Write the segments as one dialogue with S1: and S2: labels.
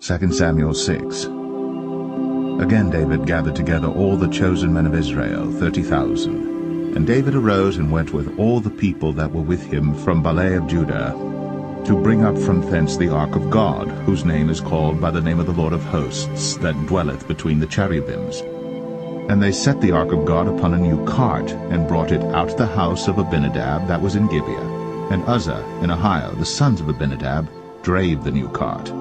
S1: 2 Samuel 6. Again David gathered together all the chosen men of Israel, 30,000. And David arose and went with all the people that were with him from Baalah of Judah, to bring up from thence the ark of God, whose name is called by the name of the Lord of hosts, that dwelleth between the cherubims. And they set the ark of God upon a new cart, and brought it out of the house of Abinadab that was in Gibeah. And Uzzah and Ahiah, the sons of Abinadab, drave the new cart.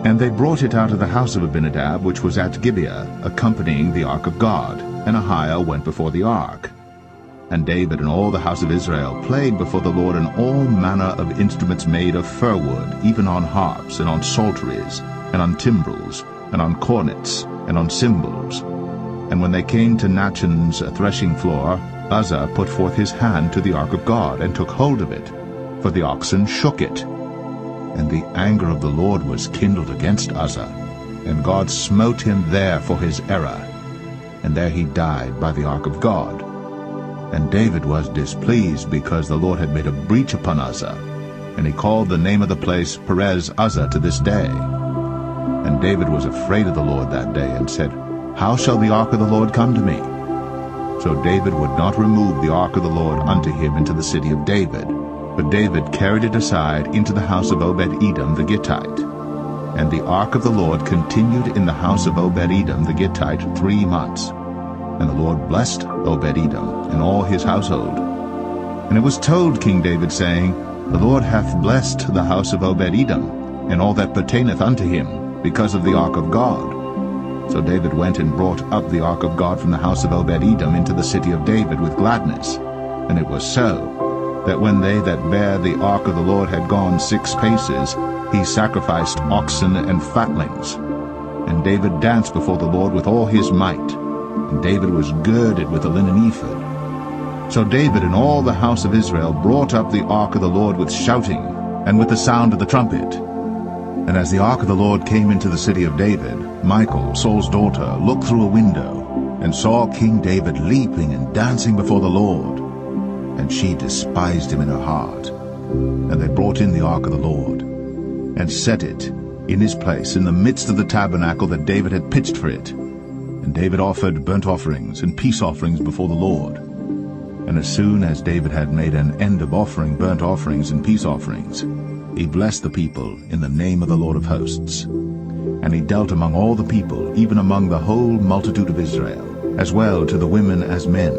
S1: And they brought it out of the house of Abinadab, which was at Gibeah, accompanying the ark of God, and Ahiah went before the ark. And David and all the house of Israel played before the Lord in all manner of instruments made of fir wood, even on harps, and on psalteries, and on timbrels, and on cornets, and on cymbals. And when they came to Nachon's threshing floor, Uzzah put forth his hand to the ark of God, and took hold of it, for the oxen shook it. And the anger of the Lord was kindled against Uzzah, and God smote him there for his error, and there he died by the ark of God. And David was displeased, because the Lord had made a breach upon Uzzah, and he called the name of the place Perez Uzzah to this day. And David was afraid of the Lord that day, and said, How shall the ark of the Lord come to me? So David would not remove the ark of the Lord unto him into the city of David, but David carried it aside into the house of Obed-Edom the Gittite. And the ark of the Lord continued in the house of Obed-Edom the Gittite 3 months. And the Lord blessed Obed-Edom and all his household. And it was told King David, saying, The Lord hath blessed the house of Obed-Edom, and all that pertaineth unto him, because of the ark of God. So David went and brought up the ark of God from the house of Obed-Edom into the city of David with gladness. And it was so, that when they that bare the ark of the Lord had gone 6 paces, he sacrificed oxen and fatlings. And David danced before the Lord with all his might. And David was girded with a linen ephod. So David and all the house of Israel brought up the ark of the Lord with shouting, and with the sound of the trumpet. And as the ark of the Lord came into the city of David, Michal, Saul's daughter, looked through a window, and saw King David leaping and dancing before the Lord. And she despised him in her heart. And they brought in the ark of the Lord, and set it in his place in the midst of the tabernacle that David had pitched for it. And David offered burnt offerings and peace offerings before the Lord. And as soon as David had made an end of offering burnt offerings and peace offerings, he blessed the people in the name of the Lord of hosts. And he dealt among all the people, even among the whole multitude of Israel, as well to the women as men,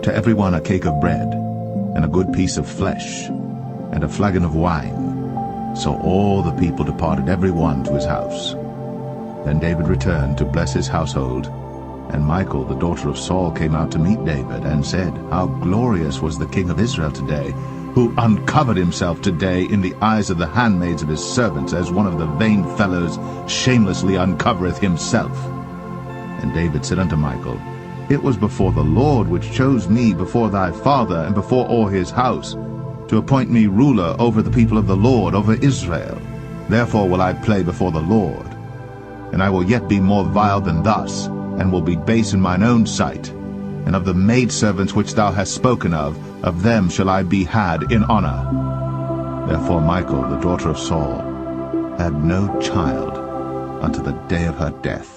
S1: to every one a cake of bread, and a good piece of flesh, and a flagon of wine. So all the people departed every one to his house. Then David returned to bless his household. And Michal, the daughter of Saul, came out to meet David, and said, How glorious was the king of Israel today, who uncovered himself today in the eyes of the handmaids of his servants, as one of the vain fellows shamelessly uncovereth himself. And David said unto Michal, It was before the Lord which chose me before thy father, and before all his house, to appoint me ruler over the people of the Lord, over Israel. Therefore will I play before the Lord. And I will yet be more vile than thus, and will be base in mine own sight. And of the maidservants which thou hast spoken of them shall I be had in honor. Therefore Michal, the daughter of Saul, had no child unto the day of her death.